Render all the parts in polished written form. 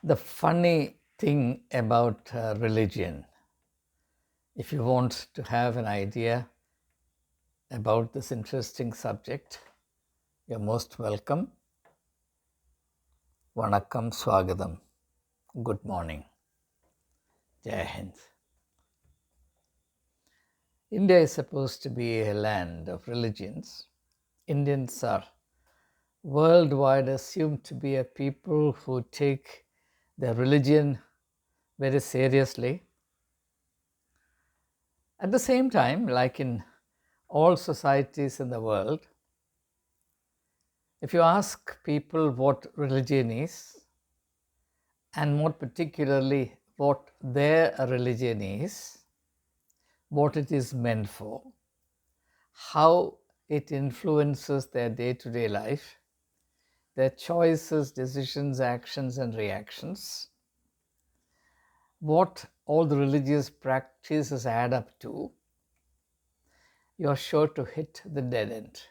The funny thing about religion, if you want to have an idea about this interesting subject, you're most welcome. Vanakkam, Swagatham. Good morning. Jai Hind. India is supposed to be a land of religions. Indians are worldwide assumed to be a people who take their religion very seriously. At the same time, like in all societies in the world, if you ask people what religion is, and more particularly what their religion is, what it is meant for, how it influences their day-to-day life, their choices, decisions, actions, and reactions, what all the religious practices add up to, you're sure to hit the dead end.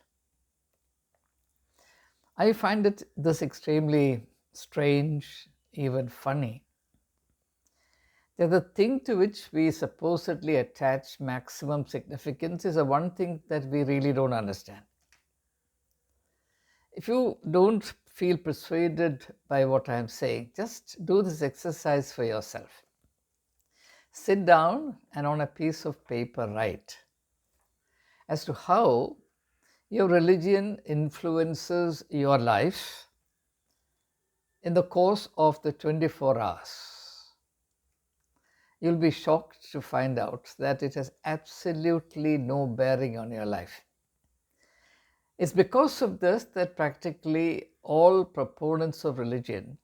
I find this extremely strange, even funny, that the thing to which we supposedly attach maximum significance is the one thing that we really don't understand. If you don't feel persuaded by what I'm saying, just do this exercise for yourself. Sit down and on a piece of paper write as to how your religion influences your life in the course of the 24 hours. You'll be shocked to find out that it has absolutely no bearing on your life. It's because of this that practically all proponents of religion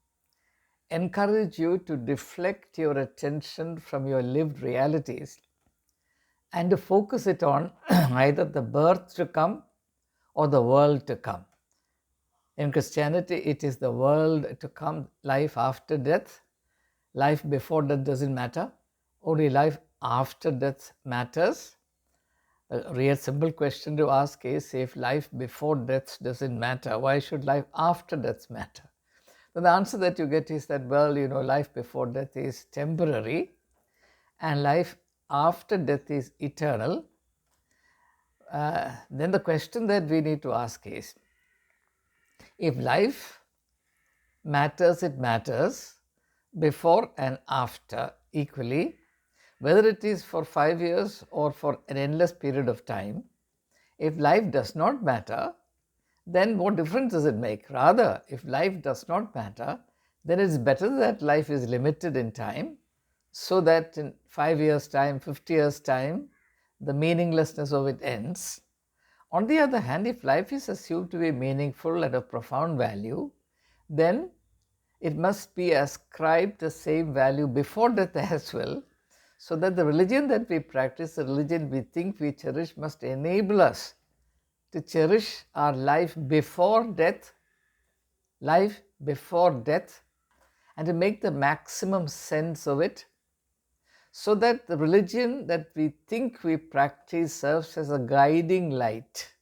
encourage you to deflect your attention from your lived realities and to focus it on either the birth to come or the world to come. In Christianity, it is the world to come, life after death. Life before death doesn't matter. Only life after death matters. A real simple question to ask is, if life before death doesn't matter, why should life after death matter? Then the answer that you get is that, well, life before death is temporary and life after death is eternal. Then the question that we need to ask is, if life matters, it matters before and after equally, whether it is for 5 years or for an endless period of time. If life does not matter, then what difference does it make? Rather, if life does not matter, then it's better that life is limited in time, so that in 5 years' time, 50 years' time, the meaninglessness of it ends. On the other hand, if life is assumed to be meaningful and of profound value, then it must be ascribed the same value before death as well, so that the religion that we practice, the religion we think we cherish, must enable us to cherish our life before death, and to make the maximum sense of it, so that the religion that we think we practice serves as a guiding light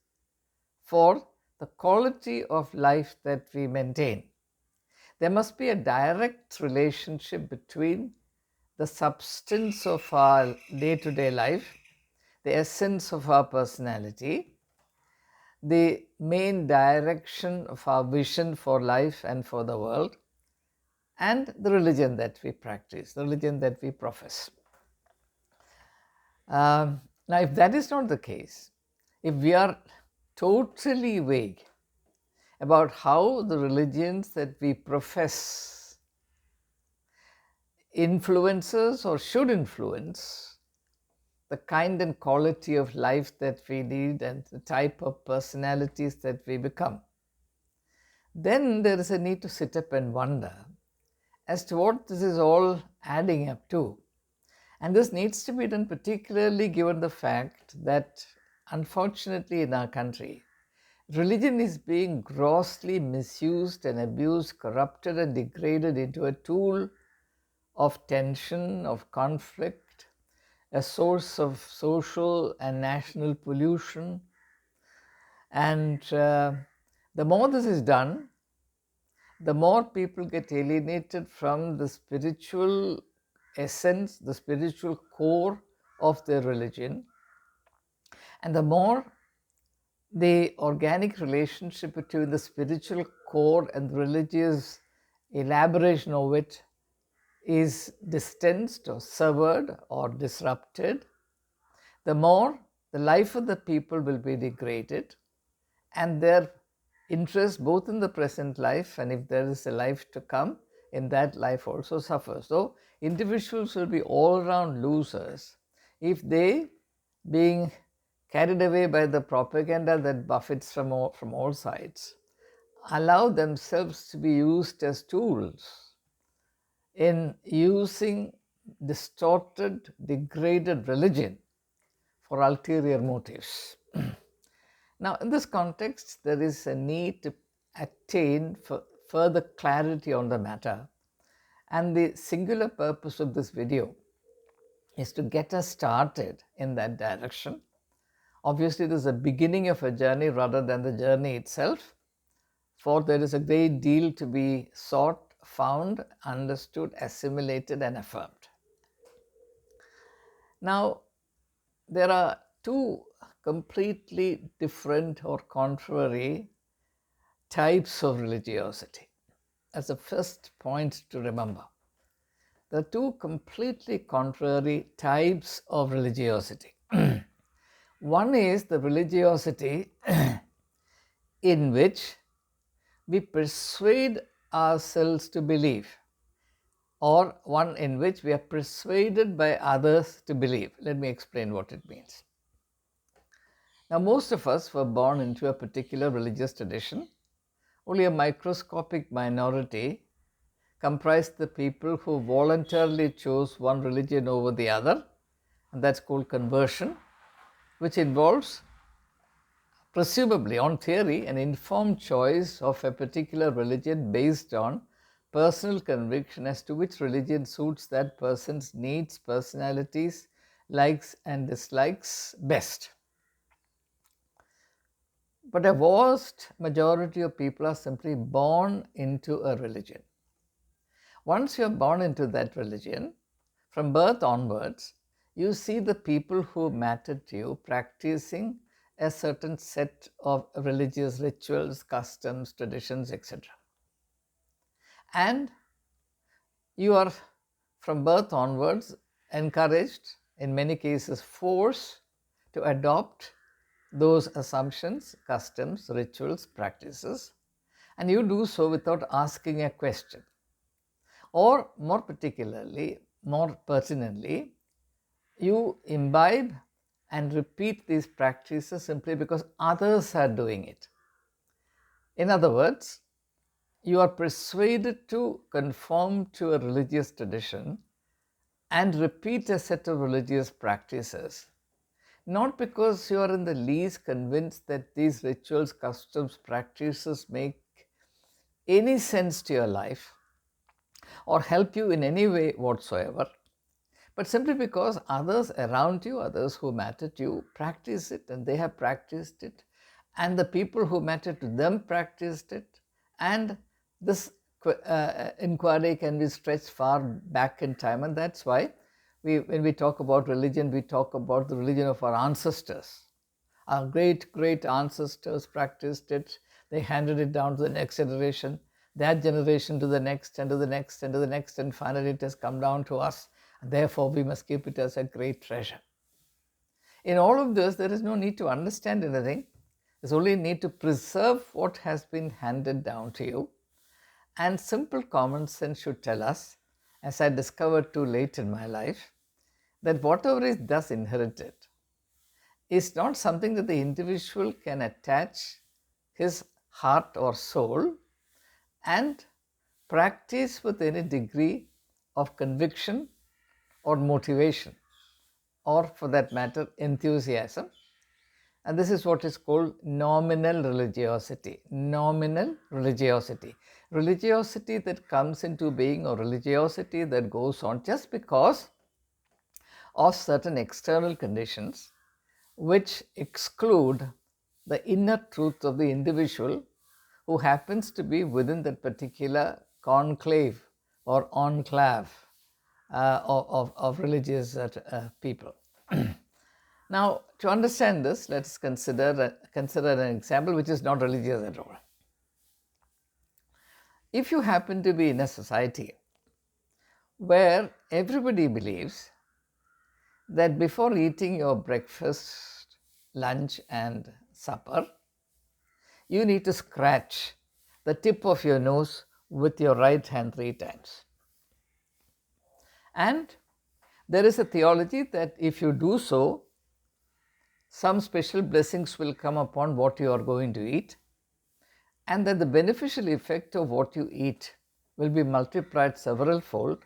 for the quality of life that we maintain. There must be a direct relationship between the substance of our day-to-day life, the essence of our personality, the main direction of our vision for life and for the world, and the religion that we practice, the religion that we profess. Now, if that is not the case, if we are totally vague about how the religions that we profess influences or should influence the kind and quality of life that we lead and the type of personalities that we become, then there is a need to sit up and wonder as to what this is all adding up to. And this needs to be done particularly given the fact that, unfortunately, in our country, religion is being grossly misused and abused, corrupted and degraded into a tool of tension, of conflict, a source of social and national pollution. And the more this is done, the more people get alienated from the spiritual essence, the spiritual core of their religion, and the more the organic relationship between the spiritual core and the religious elaboration of it is distanced or severed or disrupted, the more the life of the people will be degraded, and their interest both in the present life and if there is a life to come, in that life also suffers. So individuals will be all around losers if they, being carried away by the propaganda that buffets from all sides, allow themselves to be used as tools in using distorted, degraded religion for ulterior motives. Now, in this context, there is a need to attain further clarity on the matter, and the singular purpose of this video is to get us started in that direction. Obviously, it is the beginning of a journey rather than the journey itself, for there is a great deal to be sought, found, understood, assimilated, and affirmed. Now, there are two completely different or contrary types of religiosity. As a first point to remember, there are two completely contrary types of religiosity. One is the religiosity in which we persuade ourselves to believe, or one in which we are persuaded by others to believe. Let me explain what it means. Now, most of us were born into a particular religious tradition. Only a microscopic minority comprised the people who voluntarily chose one religion over the other, and that's called conversion, which involves, presumably on theory, an informed choice of a particular religion based on personal conviction as to which religion suits that person's needs, personalities, likes and dislikes best. But a vast majority of people are simply born into a religion. Once you are born into that religion, from birth onwards, you see the people who matter to you practicing a certain set of religious rituals, customs, traditions, etc. And you are, from birth onwards, encouraged, in many cases forced, to adopt those assumptions, customs, rituals, practices, and you do so without asking a question. Or more particularly, more pertinently, you imbibe and repeat these practices simply because others are doing it. In other words, you are persuaded to conform to a religious tradition and repeat a set of religious practices, not because you are in the least convinced that these rituals, customs, practices make any sense to your life or help you in any way whatsoever, but simply because others around you, others who matter to you, practice it and they have practiced it, and the people who matter to them practiced it, and this inquiry can be stretched far back in time, and that's why when we talk about religion, we talk about the religion of our ancestors. Our great ancestors practiced it, they handed it down to the next generation, that generation to the next and to the next and to the next, and finally it has come down to us. Therefore, we must keep it as a great treasure. In all of this, there is no need to understand anything. There's only need to preserve what has been handed down to you. And simple common sense should tell us, as I discovered too late in my life, that whatever is thus inherited is not something that the individual can attach his heart or soul and practice with any degree of conviction or motivation, or for that matter, enthusiasm. And this is what is called nominal religiosity. Nominal religiosity. Religiosity that comes into being, or religiosity that goes on just because of certain external conditions which exclude the inner truth of the individual who happens to be within that particular conclave or enclave of religious people. Now, to understand this, let's consider an example which is not religious at all. If you happen to be in a society where everybody believes that before eating your breakfast, lunch, and supper, you need to scratch the tip of your nose with your right hand 3 times. And there is a theology that if you do so, some special blessings will come upon what you are going to eat, and that the beneficial effect of what you eat will be multiplied several fold,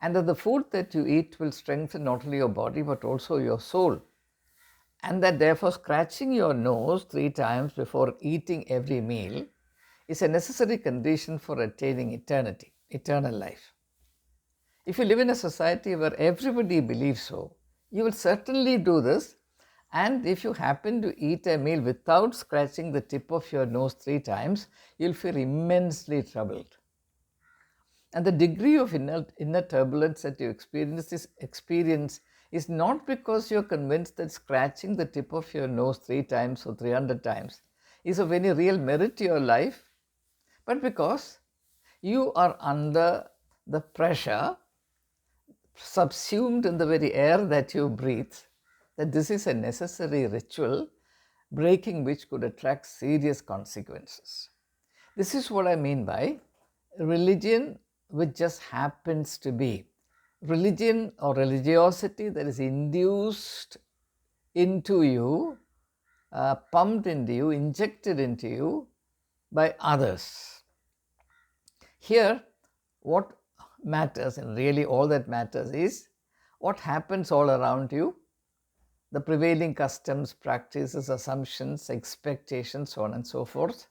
and that the food that you eat will strengthen not only your body but also your soul, and that therefore scratching your nose 3 times before eating every meal is a necessary condition for attaining eternal life. If you live in a society where everybody believes so, you will certainly do this, and if you happen to eat a meal without scratching the tip of your nose 3 times, you'll feel immensely troubled. And the degree of inner turbulence that you experience is not because you're convinced that scratching the tip of your nose 3 times or 300 times is of any real merit to your life, but because you are under the pressure, subsumed in the very air that you breathe, that this is a necessary ritual, breaking which could attract serious consequences. This is what I mean by religion which just happens to be. Religion or religiosity that is induced into you, pumped into you, injected into you by others. Here, what matters, and really all that matters, is what happens all around you, the prevailing customs, practices, assumptions, expectations, so on and so forth.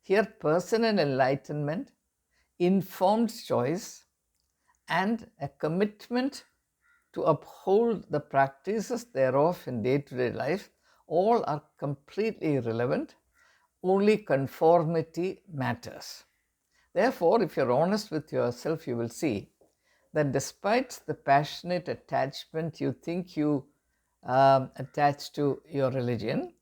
Here, personal enlightenment, informed choice, and a commitment to uphold the practices thereof in day-to-day life, all are completely irrelevant. Only conformity matters. Therefore, if you're honest with yourself, you will see that despite the passionate attachment you think you attach to your religion,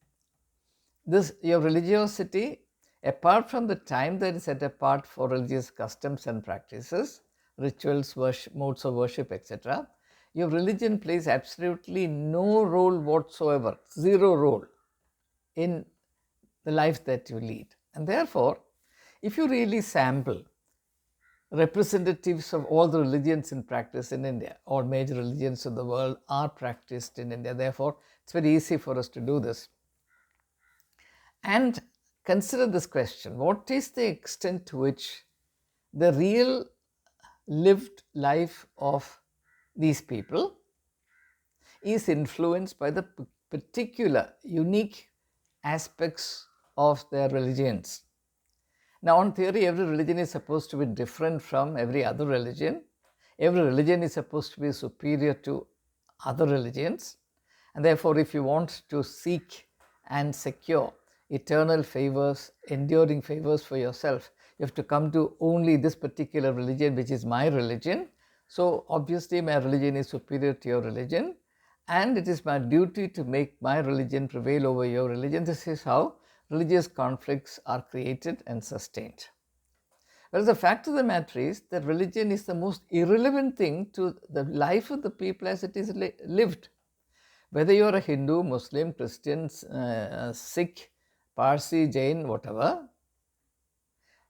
your religiosity, apart from the time that is set apart for religious customs and practices, rituals, worship, modes of worship, etc., your religion plays absolutely no role whatsoever, zero role in the life that you lead. And therefore, if you really sample representatives of all the religions in practice in India, all major religions of the world are practiced in India. Therefore, it's very easy for us to do this. And consider this question: what is the extent to which the real lived life of these people is influenced by the particular unique aspects of their religions? Now, on theory, every religion is supposed to be different from every other religion. Every religion is supposed to be superior to other religions. And therefore, if you want to seek and secure eternal favors, enduring favors for yourself, you have to come to only this particular religion, which is my religion. So, obviously, my religion is superior to your religion, and it is my duty to make my religion prevail over your religion. This is how religious conflicts are created and sustained. Whereas the fact of the matter is that religion is the most irrelevant thing to the life of the people as it is lived. Whether you are a Hindu, Muslim, Christian, Sikh, Parsi, Jain, whatever,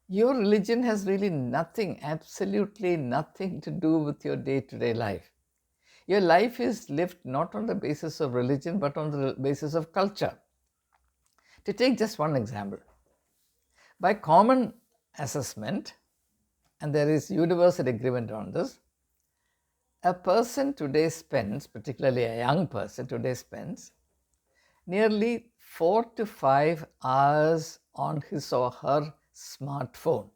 your religion has really nothing, absolutely nothing to do with your day-to-day life. Your life is lived not on the basis of religion but on the basis of culture. To take just one example, by common assessment, and there is universal agreement on this, a person today spends, particularly a young person today spends, nearly 4 to 5 hours on his or her smartphone.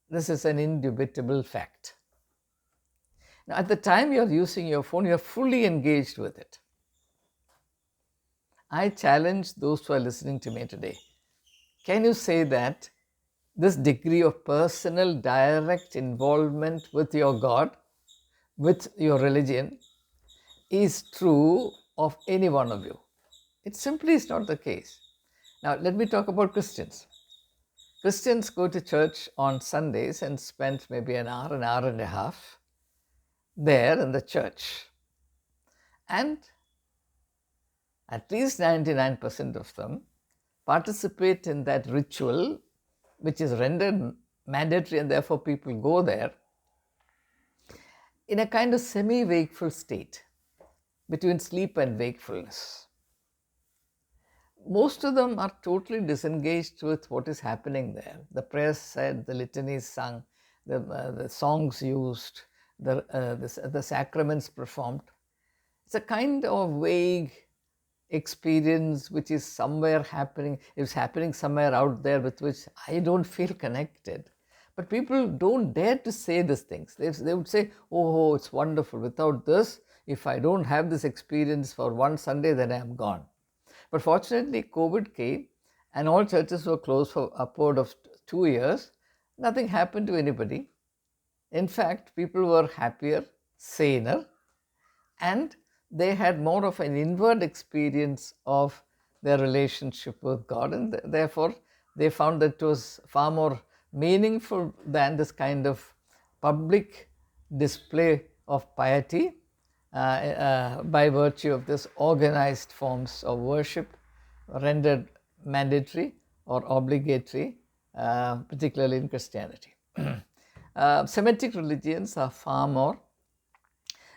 This is an indubitable fact. Now, at the time you are using your phone, you are fully engaged with it. I challenge those who are listening to me today. Can you say that this degree of personal direct involvement with your God, with your religion, is true of any one of you? It simply is not the case. Now, let me talk about Christians. Christians go to church on Sundays and spend maybe an hour and a half there in the church. And at least 99% of them participate in that ritual, which is rendered mandatory, and therefore people go there in a kind of semi-wakeful state between sleep and wakefulness. Most of them are totally disengaged with what is happening there. The prayers said, the litanies sung, the songs used, the sacraments performed. It's a kind of vague experience which is somewhere happening. It's happening somewhere out there with which I don't feel connected. But people don't dare to say these things. They would say, oh, it's wonderful. Without this, if I don't have this experience for one Sunday, then I am gone. But fortunately, COVID came and all churches were closed for upward of 2 years. Nothing happened to anybody. In fact, people were happier, saner, and they had more of an inward experience of their relationship with God, and therefore they found that it was far more meaningful than this kind of public display of piety by virtue of this organized forms of worship rendered mandatory or obligatory, particularly in Christianity. Semitic religions are far more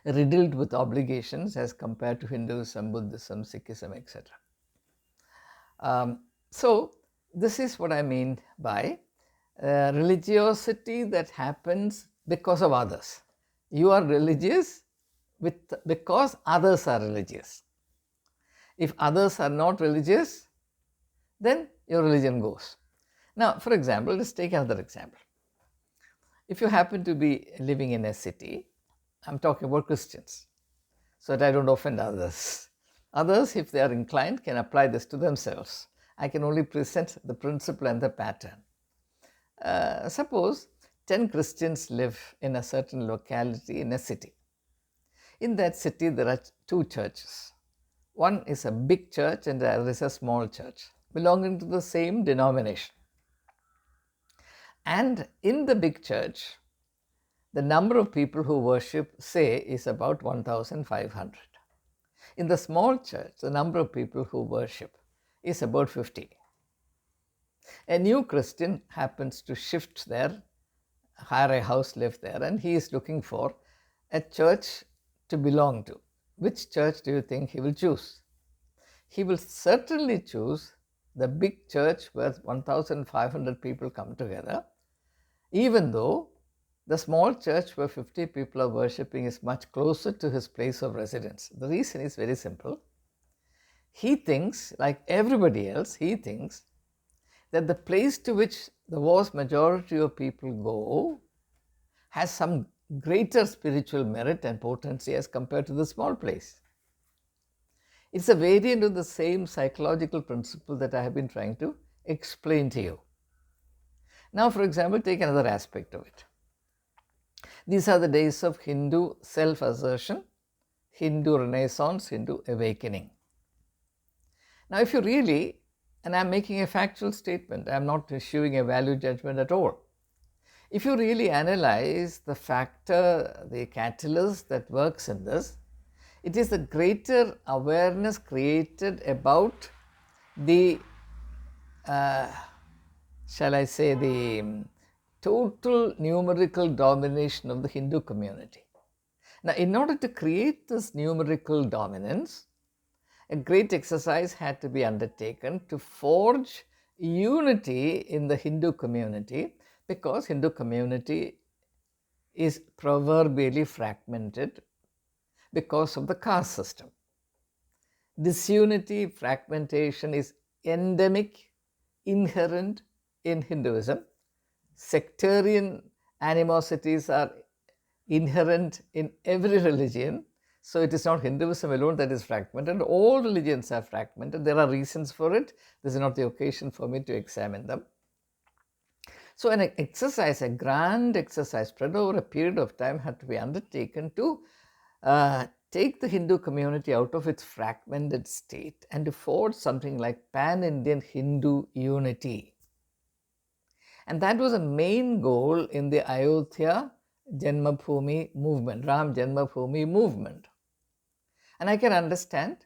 riddled with obligations as compared to Hinduism, Buddhism, Sikhism, etc. So this is what I mean by religiosity that happens because of others. You are religious because others are religious. If others are not religious, then your religion goes. Now, for example, let's take another example. If you happen to be living in a city, I'm talking about Christians, so that I don't offend others. Others, if they are inclined, can apply this to themselves. I can only present the principle and the pattern. Suppose 10 Christians live in a certain locality in a city. In that city, there are 2 churches. One is a big church and the other is a small church, belonging to the same denomination. And in the big church, the number of people who worship, say, is about 1,500. In the small church, the number of people who worship is about 50. A new Christian happens to shift there, hire a house, live there, and he is looking for a church to belong to. Which church do you think he will choose? He will certainly choose the big church where 1,500 people come together, even though the small church where 50 people are worshipping is much closer to his place of residence. The reason is very simple. He thinks, like everybody else, he thinks that the place to which the vast majority of people go has some greater spiritual merit and potency as compared to the small place. It's a variant of the same psychological principle that I have been trying to explain to you. Now, for example, take another aspect of it. These are the days of Hindu self-assertion, Hindu renaissance, Hindu awakening. Now, if you really, and I'm making a factual statement, I'm not issuing a value judgment at all. If you really analyze the factor, the catalyst that works in this, it is the greater awareness created about the, shall I say, the total numerical domination of the Hindu community. Now, in order to create this numerical dominance, a great exercise had to be undertaken to forge unity in the Hindu community, because Hindu community is proverbially fragmented because of the caste system. Disunity, fragmentation is endemic, inherent in Hinduism. Sectarian animosities are inherent in every religion. So it is not Hinduism alone that is fragmented. All religions are fragmented. There are reasons for it. This is not the occasion for me to examine them. So an exercise, a grand exercise spread over a period of time, had to be undertaken to take the Hindu community out of its fragmented state and to forge something like pan-Indian Hindu unity. And that was a main goal in the Ayodhya Janmabhoomi movement, Ram Janmabhoomi movement. And I can understand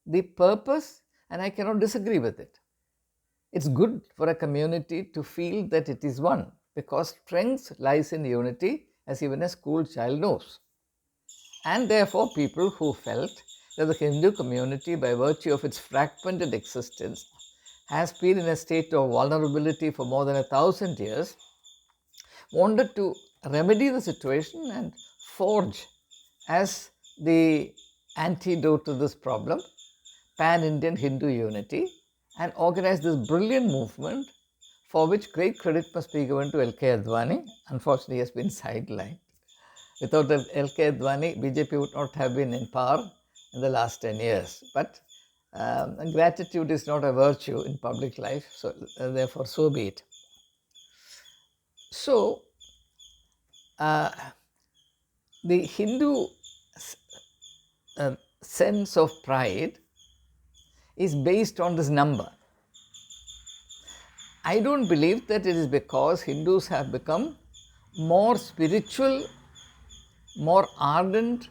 the purpose and I cannot disagree with it. It's good for a community to feel that it is one, because strength lies in unity, as even a school child knows. And therefore, people who felt that the Hindu community, by virtue of its fragmented existence, has been in a state of vulnerability for more than 1,000 years, wanted to remedy the situation and forge, as the antidote to this problem, pan-Indian Hindu unity, and organize this brilliant movement, for which great credit must be given to L.K. Advani. Unfortunately, he has been sidelined. Without L.K. Advani, BJP would not have been in power in the last 10 years. But gratitude is not a virtue in public life, so therefore so be it. So, the Hindu sense of pride is based on this number. I don't believe that it is because Hindus have become more spiritual, more ardent,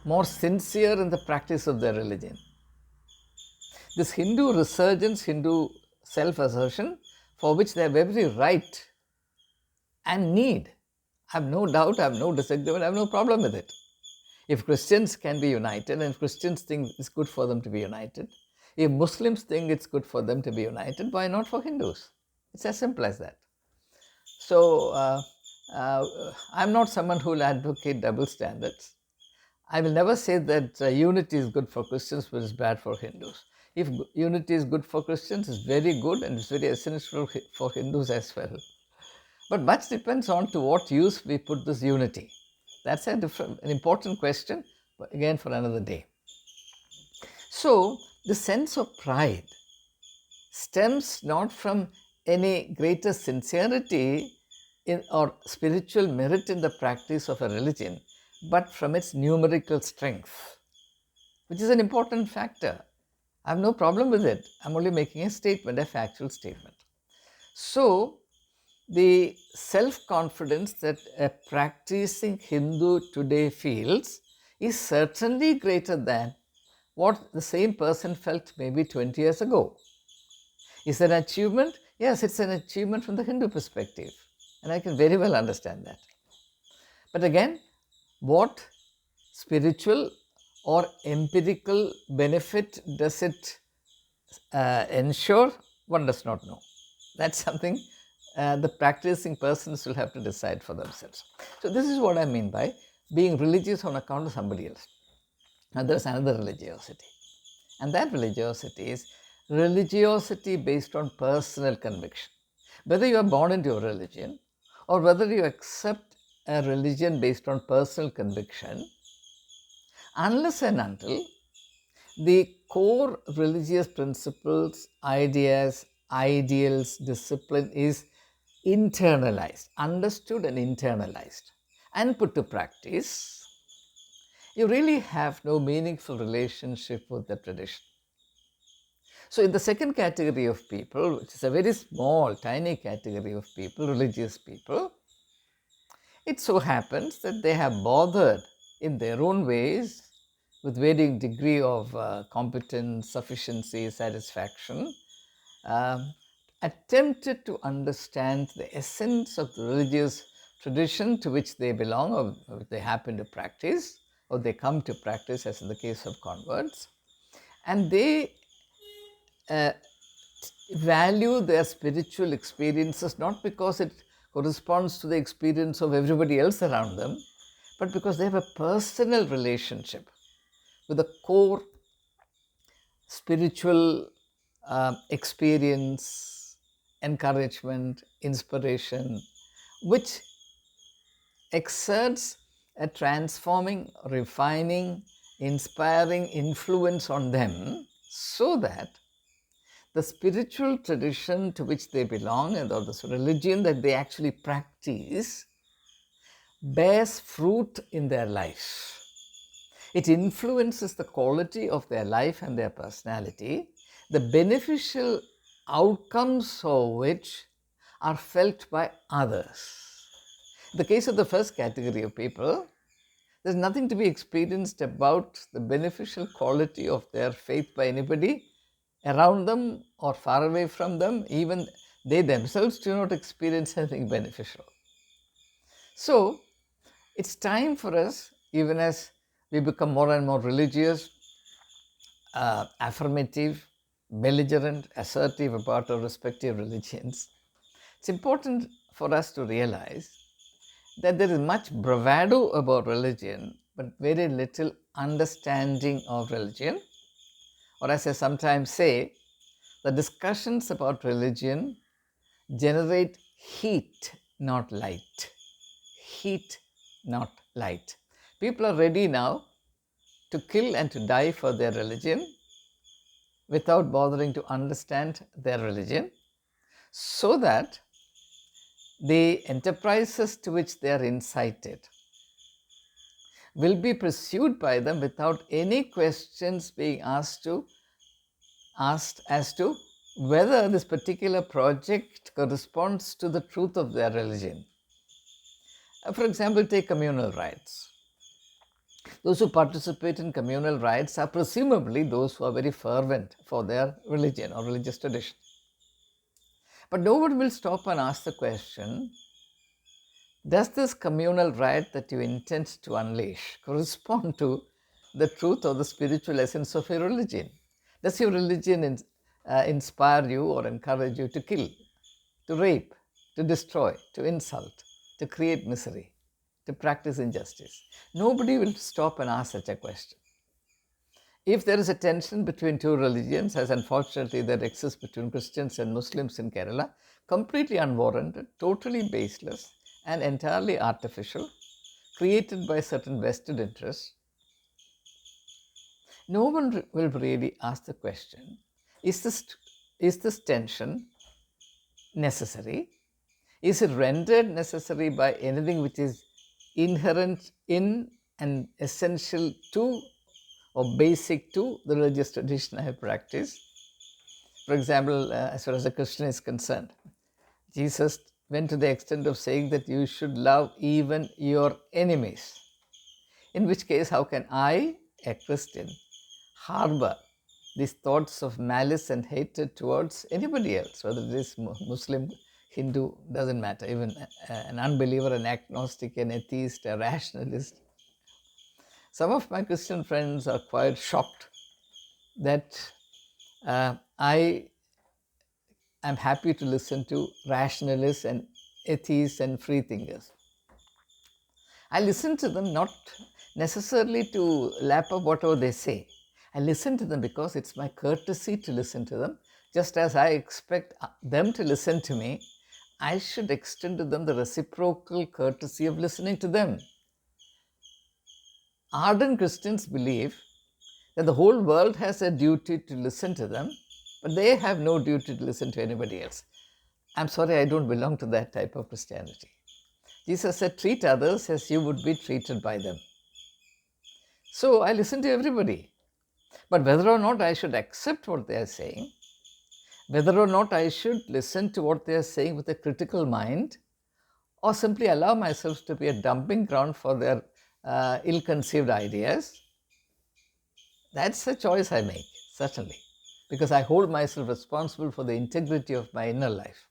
more sincere in the practice of their religion. This Hindu resurgence, Hindu self-assertion, for which they have every right and need. I have no doubt, I have no disagreement, I have no problem with it. If Christians can be united, and if Christians think it's good for them to be united, if Muslims think it's good for them to be united, why not for Hindus? It's as simple as that. So, I'm not someone who will advocate double standards. I will never say that unity is good for Christians but is bad for Hindus. If unity is good for Christians, it's very good and it's very essential for Hindus as well. But much depends on to what use we put this unity. That's an important question, but again for another day. So, the sense of pride stems not from any greater sincerity or spiritual merit in the practice of a religion, but from its numerical strength, which is an important factor. I have no problem with it. I'm only making a statement, a factual statement. So, the self-confidence that a practicing Hindu today feels is certainly greater than what the same person felt maybe 20 years ago. Is it an achievement? Yes, it's an achievement from the Hindu perspective, and I can very well understand that. But again, what spiritual or empirical benefit does it ensure? One does not know. That's something the practicing persons will have to decide for themselves. So this is what I mean by being religious on account of somebody else. Now there is another religiosity, and that religiosity is religiosity based on personal conviction. Whether you are born into a religion or whether you accept a religion based on personal conviction, unless and until the core religious principles, ideas, ideals, discipline is internalized, understood and internalized and put to practice, you really have no meaningful relationship with the tradition. So in the second category of people, which is a very small, tiny category of people, religious people, it so happens that they have bothered in their own ways with varying degree of competence, sufficiency, satisfaction, attempted to understand the essence of the religious tradition to which they belong or which they happen to practice or they come to practice, as in the case of converts, and they value their spiritual experiences not because it corresponds to the experience of everybody else around them, but because they have a personal relationship with a core spiritual experience, encouragement, inspiration, which exerts a transforming, refining, inspiring influence on them, so that the spiritual tradition to which they belong and or the religion that they actually practice bears fruit in their life. It influences the quality of their life and their personality, the beneficial outcomes of which are felt by others. In the case of the first category of people, there's nothing to be experienced about the beneficial quality of their faith by anybody around them or far away from them. Even they themselves do not experience anything beneficial. So, it's time for us, even as we become more and more religious, affirmative, belligerent, assertive about our respective religions, it's important for us to realize that there is much bravado about religion, but very little understanding of religion. Or as I sometimes say, the discussions about religion generate heat, not light. Heat, not light. People are ready now to kill and to die for their religion without bothering to understand their religion, so that the enterprises to which they are incited will be pursued by them without any questions being asked as to whether this particular project corresponds to the truth of their religion. For example, take communal rites. Those who participate in communal rites are presumably those who are very fervent for their religion or religious tradition. But no one will stop and ask the question, does this communal rite that you intend to unleash correspond to the truth or the spiritual essence of your religion? Does your religion inspire you or encourage you to kill, to rape, to destroy, to insult, to create misery, to practice injustice? Nobody will stop and ask such a question. If there is a tension between two religions, as unfortunately there exists between Christians and Muslims in Kerala, completely unwarranted, totally baseless, and entirely artificial, created by certain vested interests, no one will really ask the question, is this tension necessary? Is it rendered necessary by anything which is inherent in and essential to or basic to the religious tradition I have practiced? For example, as far as a Christian is concerned, Jesus went to the extent of saying that you should love even your enemies. In which case, how can I, a Christian, harbor these thoughts of malice and hatred towards anybody else, whether it is Muslim, Hindu, doesn't matter, even an unbeliever, an agnostic, an atheist, a rationalist. Some of my Christian friends are quite shocked that I am happy to listen to rationalists and atheists and free thinkers. I listen to them not necessarily to lap up whatever they say. I listen to them because it's my courtesy to listen to them. Just as I expect them to listen to me, I should extend to them the reciprocal courtesy of listening to them. Ardent Christians believe that the whole world has a duty to listen to them, but they have no duty to listen to anybody else. I'm sorry, I don't belong to that type of Christianity. Jesus said, treat others as you would be treated by them. So I listen to everybody. But whether or not I should accept what they are saying, whether or not I should listen to what they are saying with a critical mind, or simply allow myself to be a dumping ground for their ill-conceived ideas, that's a choice I make, certainly, because I hold myself responsible for the integrity of my inner life.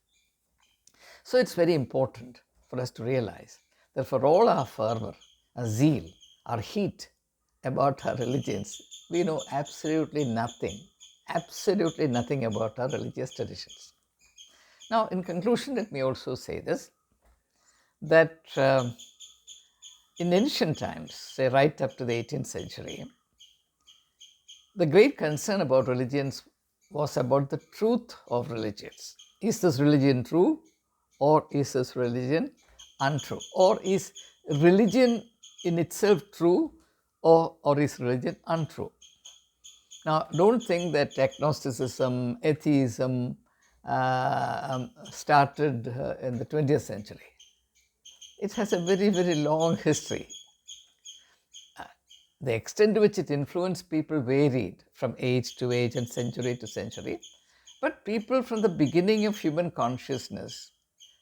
So it's very important for us to realize that for all our fervor, our zeal, our heat about our religions, we know absolutely nothing about our religious traditions. Now, in conclusion, let me also say this, that in ancient times, say right up to the 18th century, the great concern about religions was about the truth of religions. Is this religion true, or is this religion untrue? Or is religion in itself true, or is religion untrue? Now, don't think that agnosticism, atheism started in the 20th century. It has a very, very long history. The extent to which it influenced people varied from age to age and century to century. But people from the beginning of human consciousness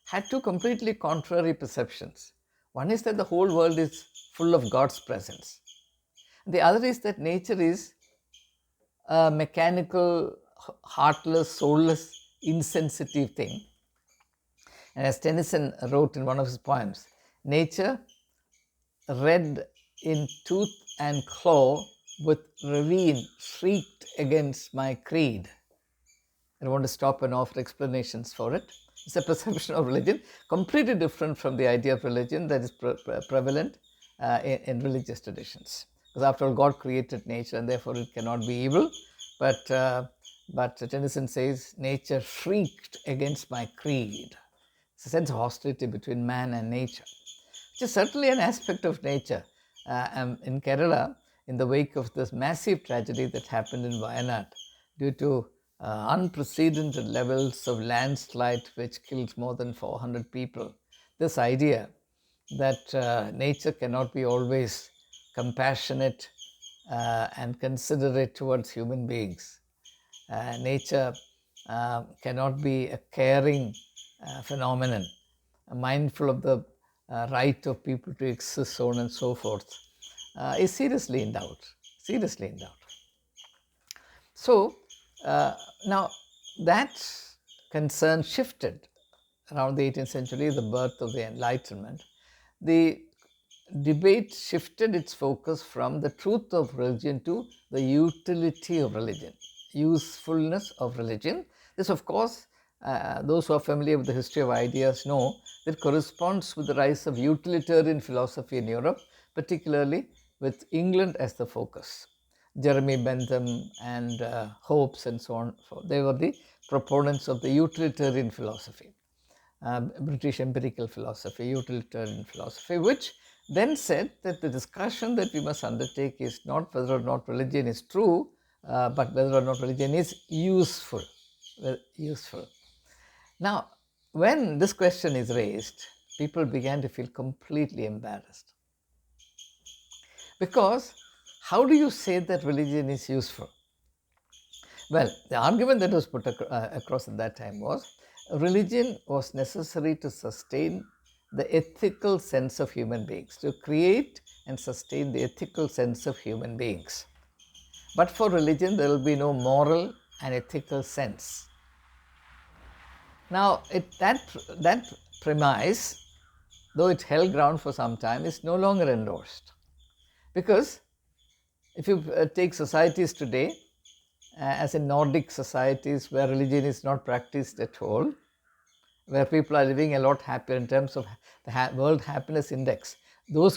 had two completely contrary perceptions. One is that the whole world is full of God's presence. The other is that nature is a mechanical, heartless, soulless, insensitive thing. And as Tennyson wrote in one of his poems, nature, red in tooth and claw, with ravine shrieked against my creed. I don't want to stop and offer explanations for it. It's a perception of religion completely different from the idea of religion that is prevalent in religious traditions. Because after all, God created nature and therefore it cannot be evil. But Tennyson says, nature shrieked against my creed. It's a sense of hostility between man and nature, which is certainly an aspect of nature. In Kerala, in the wake of this massive tragedy that happened in Wayanad due to unprecedented levels of landslide which killed more than 400 people, this idea that nature cannot be always compassionate and considerate towards human beings. Nature cannot be a caring phenomenon, mindful of the right of people to exist, so on and so forth, is seriously in doubt. Seriously in doubt. So now that concern shifted around the 18th century, the birth of the Enlightenment. The debate shifted its focus from the truth of religion to the utility of religion, usefulness of religion. This, of course, those who are familiar with the history of ideas know that corresponds with the rise of utilitarian philosophy in Europe, particularly with England as the focus. Jeremy Bentham and Hobbes and so on, they were the proponents of the utilitarian philosophy, British empirical philosophy, utilitarian philosophy, which then said that the discussion that we must undertake is not whether or not religion is true, but whether or not religion is useful. Now, when this question is raised, people began to feel completely embarrassed. Because how do you say that religion is useful? Well, the argument that was put across at that time was religion was necessary to sustain the ethical sense of human beings, to create and sustain the ethical sense of human beings. But for religion, there will be no moral and ethical sense. Now, that premise, though it held ground for some time, is no longer endorsed. Because if you take societies today, as in Nordic societies where religion is not practiced at all, where people are living a lot happier in terms of the World Happiness Index, those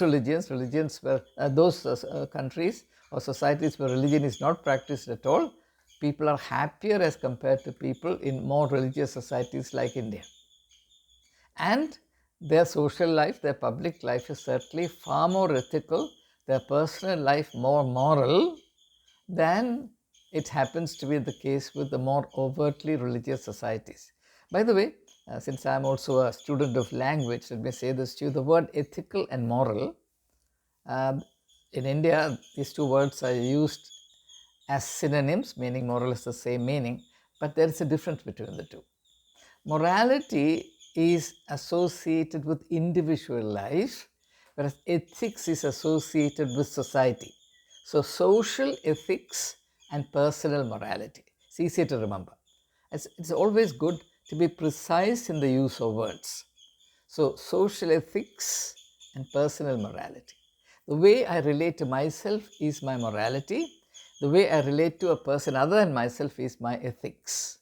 countries or societies where religion is not practiced at all, people are happier as compared to people in more religious societies like India. And their social life, their public life is certainly far more ethical, their personal life more moral than it happens to be the case with the more overtly religious societies. By the way, since I am also a student of language, let me say this to you. The word ethical and moral, in India, these two words are used as synonyms, meaning more or less the same meaning, but there is a difference between the two. Morality is associated with individual life, whereas ethics is associated with society. So social ethics and personal morality. It's easy to remember. It's always good to be precise in the use of words. So social ethics and personal morality. The way I relate to myself is my morality. The way I relate to a person other than myself is my ethics.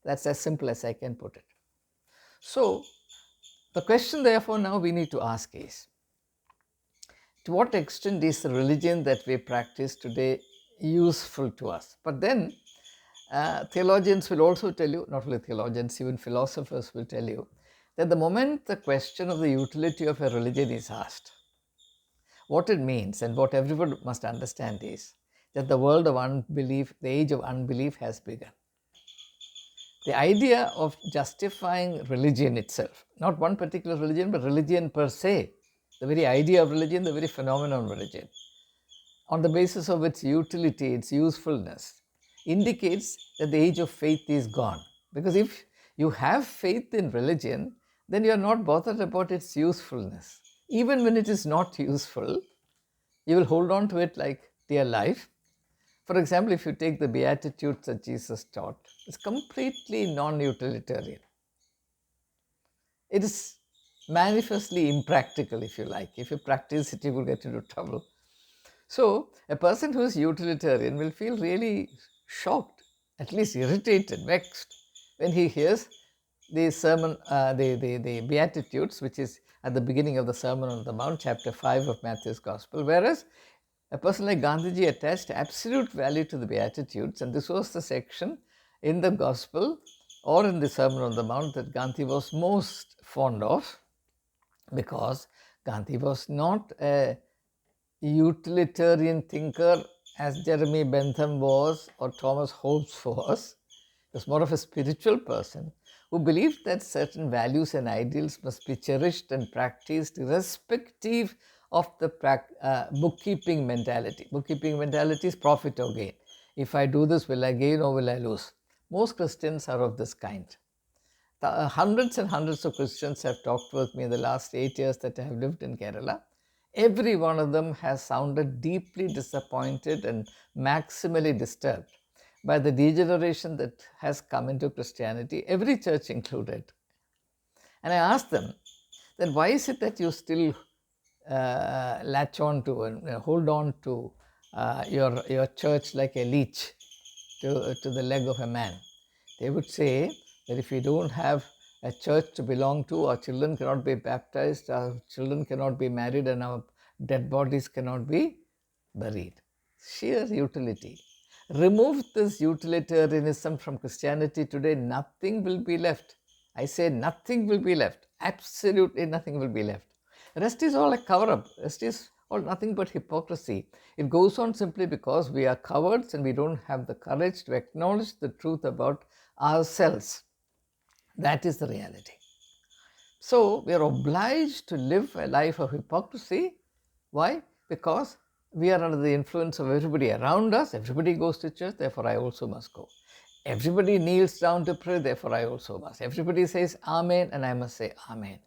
That's as simple as I can put it. So the question therefore now we need to ask is, to what extent is the religion that we practice today useful to us? But then theologians will also tell you, not only theologians, even philosophers will tell you, that the moment the question of the utility of a religion is asked, What it means and what everyone must understand is that the world of unbelief, the age of unbelief has begun. The idea of justifying religion itself, not one particular religion, but religion per se, the very idea of religion, the very phenomenon of religion, on the basis of its utility, its usefulness, indicates that the age of faith is gone. Because if you have faith in religion, then you are not bothered about its usefulness. Even when it is not useful, you will hold on to it like dear life. For example, if you take the Beatitudes that Jesus taught, it's completely non-utilitarian. It is manifestly impractical, if you like. If you practice it, you will get into trouble. So, a person who is utilitarian will feel really shocked, at least irritated, vexed, when he hears the sermon, the Beatitudes, which is at the beginning of the Sermon on the Mount, chapter 5 of Matthew's Gospel, whereas a person like Gandhiji attached absolute value to the Beatitudes, and this was the section in the Gospel or in the Sermon on the Mount that Gandhi was most fond of, because Gandhi was not a utilitarian thinker as Jeremy Bentham was or Thomas Hobbes was. He was more of a spiritual person who believed that certain values and ideals must be cherished and practiced irrespective of the bookkeeping mentality. Bookkeeping mentality is profit or gain. If I do this, will I gain or will I lose? Most Christians are of this kind. Hundreds and hundreds of Christians have talked with me in the last 8 years that I have lived in Kerala. Every one of them has sounded deeply disappointed and maximally disturbed by the degeneration that has come into Christianity, every church included. And I asked them, then why is it that you still latch on to and hold on to your church like a leech to the leg of a man? They would say that if we don't have a church to belong to, our children cannot be baptized, our children cannot be married, and our dead bodies cannot be buried. Sheer utility. Remove this utilitarianism from Christianity today, nothing will be left. I say nothing will be left. Absolutely nothing will be left. The rest is all a cover-up. The rest is all nothing but hypocrisy. It goes on simply because we are cowards and we don't have the courage to acknowledge the truth about ourselves. That is the reality. So we are obliged to live a life of hypocrisy. Why? Because we are under the influence of everybody around us. Everybody goes to church, therefore I also must go. Everybody kneels down to pray, therefore I also must. Everybody says Amen and I must say Amen.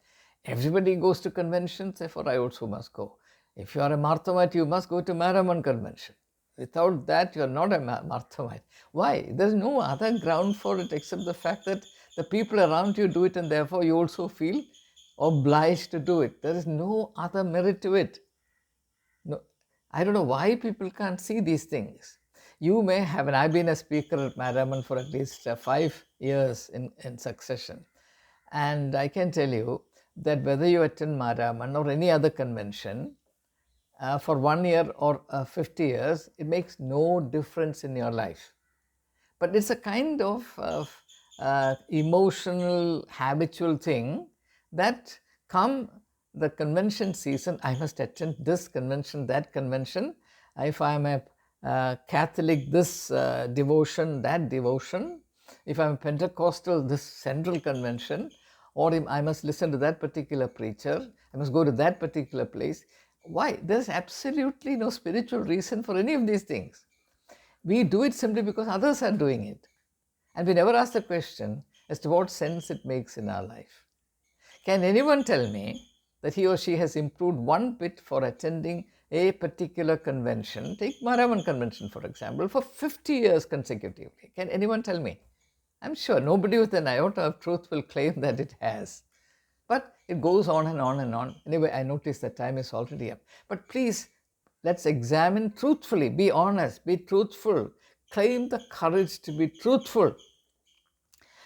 Everybody goes to conventions, therefore I also must go. If you are a Marthamite, you must go to Maraman convention. Without that, you are not a Marthamite. Why? There is no other ground for it except the fact that the people around you do it and therefore you also feel obliged to do it. There is no other merit to it. No, I don't know why people can't see these things. You may have, and I've been a speaker at Maraman for at least 5 years in succession. And I can tell you that whether you attend Maraman or any other convention, for 1 year or 50 years, it makes no difference in your life. But it's a kind of emotional, habitual thing that come the convention season, I must attend this convention, that convention. If I am a Catholic, this devotion, that devotion. If I am Pentecostal, this central convention. Or I must listen to that particular preacher. I must go to that particular place. Why? There's absolutely no spiritual reason for any of these things. We do it simply because others are doing it. And we never ask the question as to what sense it makes in our life. Can anyone tell me that he or she has improved one bit for attending a particular convention? Take Maraman convention, for example, for 50 years consecutively. Can anyone tell me? I'm sure nobody with an iota of truth will claim that it has. But it goes on and on and on. Anyway, I notice that time is already up. But please, let's examine truthfully. Be honest, be truthful. Claim the courage to be truthful.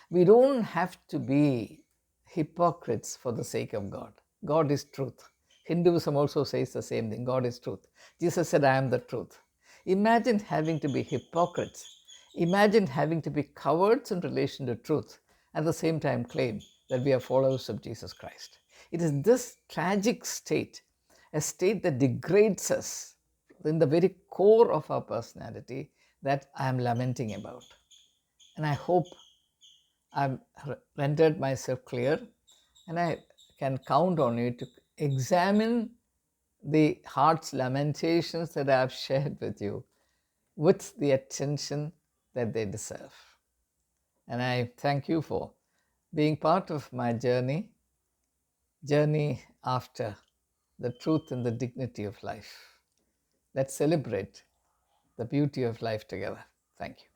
We don't have to be hypocrites for the sake of God. God is truth. Hinduism also says the same thing. God is truth. Jesus said, I am the truth. Imagine having to be hypocrites. Imagine having to be cowards in relation to truth, at the same time claim that we are followers of Jesus Christ. It is this tragic state, a state that degrades us in the very core of our personality that I am lamenting about. And I hope I've rendered myself clear, and I can count on you to examine the heart's lamentations that I have shared with you with the attention that they deserve. And I thank you for being part of my journey after the truth and the dignity of life. Let's celebrate the beauty of life together. Thank you.